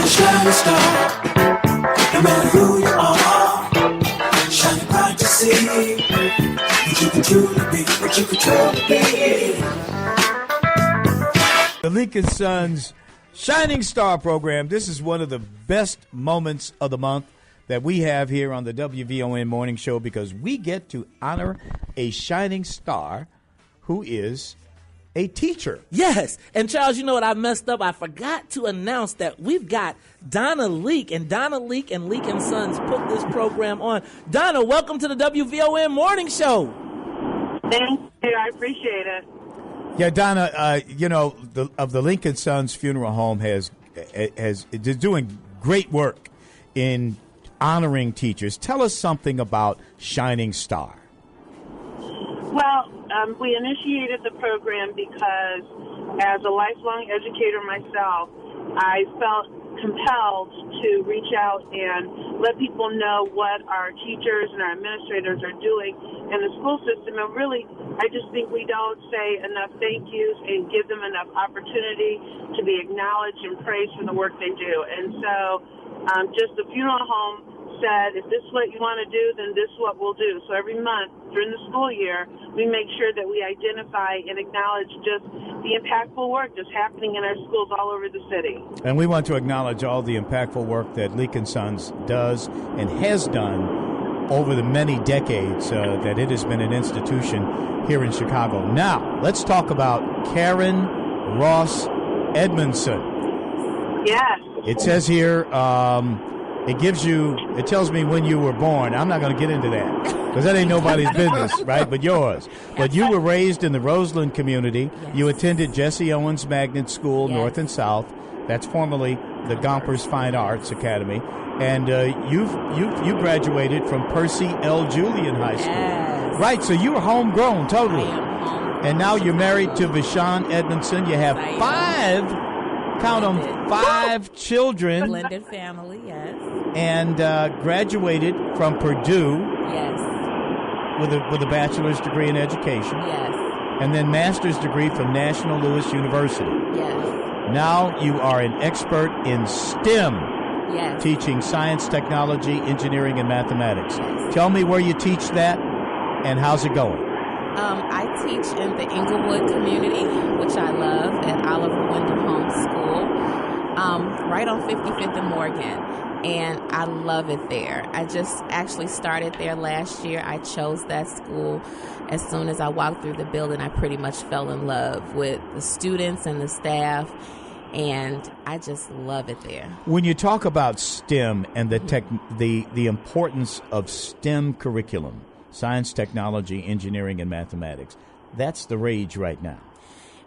a shining star. No matter who you are, shining bright to see what you can truly be, what you can truly be. The Lincoln Sons Shining Star program. This is one of the best moments of the month that we have here on the WVON Morning Show because we get to honor a shining star who is a teacher. Yes. And Charles, you know what I messed up? I forgot to announce that we've got Donna Leak, and Donna Leak and Leak & Sons put this program on. Donna, welcome to the WVON Morning Show. Thank you. I appreciate it. Yeah, Donna, the Lincoln Sons Funeral Home is doing great work in honoring teachers. Tell us something about Shining Star. Well, we initiated the program because as a lifelong educator myself, I felt compelled to reach out and let people know what our teachers and our administrators are doing in the school system. And really, I just think we don't say enough thank yous and give them enough opportunity to be acknowledged and praised for the work they do. And so just the funeral home said, if this is what you want to do, then this is what we'll do. So every month during the school year, we make sure that we identify and acknowledge just the impactful work that's happening in our schools all over the city. And we want to acknowledge all the impactful work that Lincoln Sons does and has done over the many decades that it has been an institution here in Chicago. Now, let's talk about Karen Ross-Edminson. Yes. It says here, it tells me when you were born. I'm not going to get into that because that ain't nobody's business, right? But yours. But you were raised in the Roseland community. Yes. You attended Jesse Owens Magnet School, yes. North and South. That's formerly the Gompers Fine Arts Academy. And you graduated from Percy L. Julian High School. Yes. Right, so you were homegrown, totally. I am homegrown. And now you're married to Vashon Edmondson. You have five children. Blended family, yes. And graduated from Purdue. Yes. With a bachelor's degree in education. Yes. And then master's degree from National Louis University. Yes. Now you are an expert in STEM. Yes. Teaching science, technology, engineering, and mathematics. Yes. Tell me where you teach that and how's it going? I teach in the Inglewood community, which I love, at Oliver Wendell Holmes School, right on 55th and Morgan. And I love it there. I just actually started there last year. I chose that school. As soon as I walked through the building, I pretty much fell in love with the students and the staff, and I just love it there. When you talk about STEM and the importance of STEM curriculum, science, technology, engineering, and mathematics, that's the rage right now.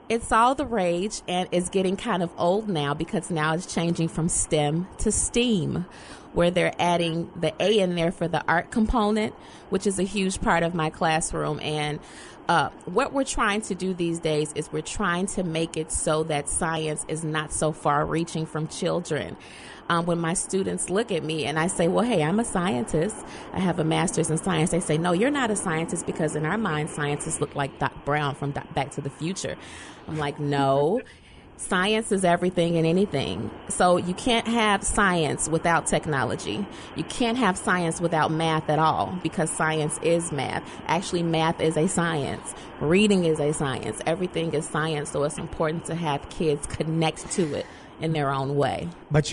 It's all the rage, and it's getting kind of old now because now it's changing from STEM to STEAM, where they're adding the A in there for the art component, which is a huge part of my classroom. And what we're trying to do these days is we're trying to make it so that science is not so far-reaching from children. When my students look at me and I say, well, hey, I'm a scientist, I have a master's in science, they say, no, you're not a scientist, because in our mind, scientists look like Doc Brown from Back to the Future. I'm like, no, science is everything and anything. So you can't have science without technology. You can't have science without math at all, because science is math. Actually, math is a science. Reading is a science. Everything is science, so it's important to have kids connect to it in their own way. But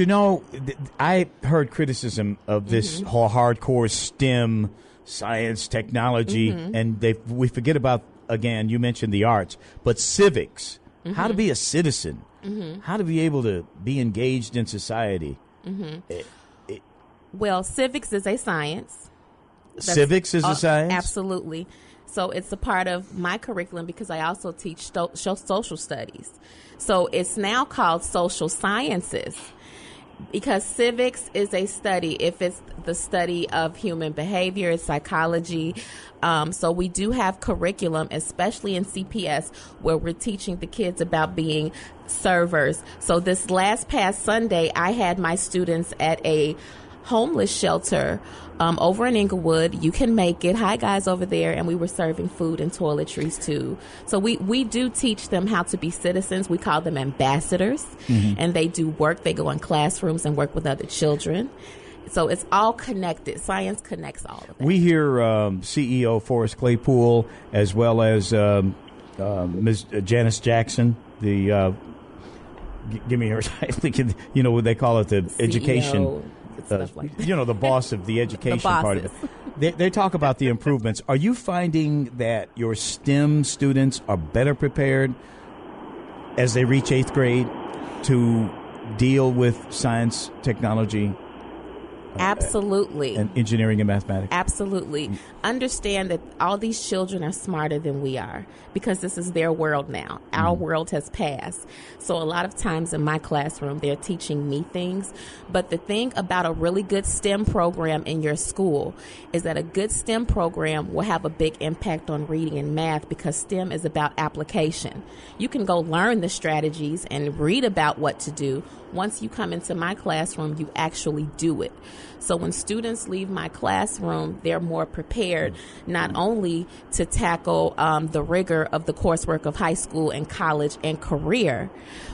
I heard criticism of this whole hardcore STEM, science, technology, and we forget about, again, you mentioned the arts, but civics, how to be a citizen, how to be able to be engaged in society. Well, civics is a science. Civics is a science? Absolutely. So it's a part of my curriculum because I also teach social studies. So it's now called social sciences because civics is a study. If it's the study of human behavior, it's psychology. So we do have curriculum, especially in CPS, where we're teaching the kids about being servers. So this past Sunday, I had my students at a homeless shelter over in Inglewood. You can make it. Hi, guys over there. And we were serving food and toiletries, too. So we do teach them how to be citizens. We call them ambassadors. And they do work. They go in classrooms and work with other children. So it's all connected. Science connects all of it. We hear CEO Forrest Claypool as well as Ms. Janice Jackson, the give me her title. You know what they call it, the CEO, education. stuff like that. You know, the boss of the education part of it. They talk about the improvements. Are you finding that your STEM students are better prepared as they reach 8th grade to deal with science, technology, Absolutely. and engineering and mathematics? Absolutely. Understand that all these children are smarter than we are because this is their world now. Our world has passed. So a lot of times in my classroom, they're teaching me things. But the thing about a really good STEM program in your school is that a good STEM program will have a big impact on reading and math because STEM is about application. You can go learn the strategies and read about what to do. Once you come into my classroom, you actually do it. So when students leave my classroom, they're more prepared not only to tackle the rigor of the coursework of high school and college and career,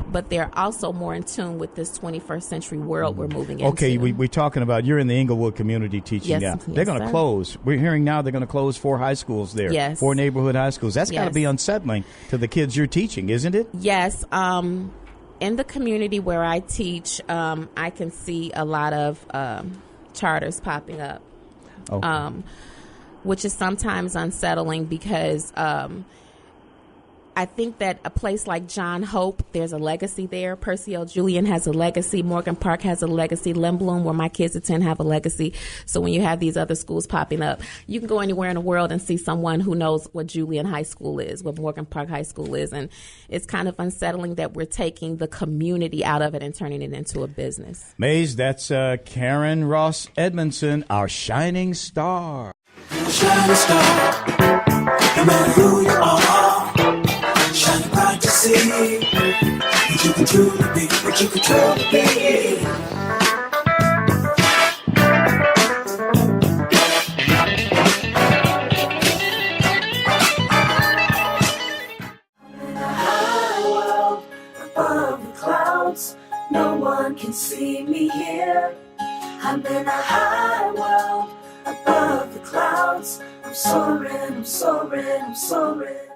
but they're also more in tune with this 21st century world we're moving into. Okay, we're talking about, you're in the Inglewood community teaching now. They're going to close. We're hearing now they're going to close 4 high schools there. Yes. 4 neighborhood high schools. That's got to be unsettling to the kids you're teaching, isn't it? Yes. In the community where I teach, I can see a lot of charters popping up, which is sometimes unsettling because I think that a place like John Hope, there's a legacy there. Percy L. Julian has a legacy. Morgan Park has a legacy. Lindblom, where my kids attend, have a legacy. So when you have these other schools popping up, you can go anywhere in the world and see someone who knows what Julian High School is, what Morgan Park High School is. And it's kind of unsettling that we're taking the community out of it and turning it into a business. Maze, that's Karen Ross-Edminson, our shining star. Shining star, no matter who you are, shining bright to see what you can truly be, what you can truly be. In a high world above the clouds, no one can see me here. I'm in a high world above the clouds. I'm soaring, I'm soaring, I'm soaring.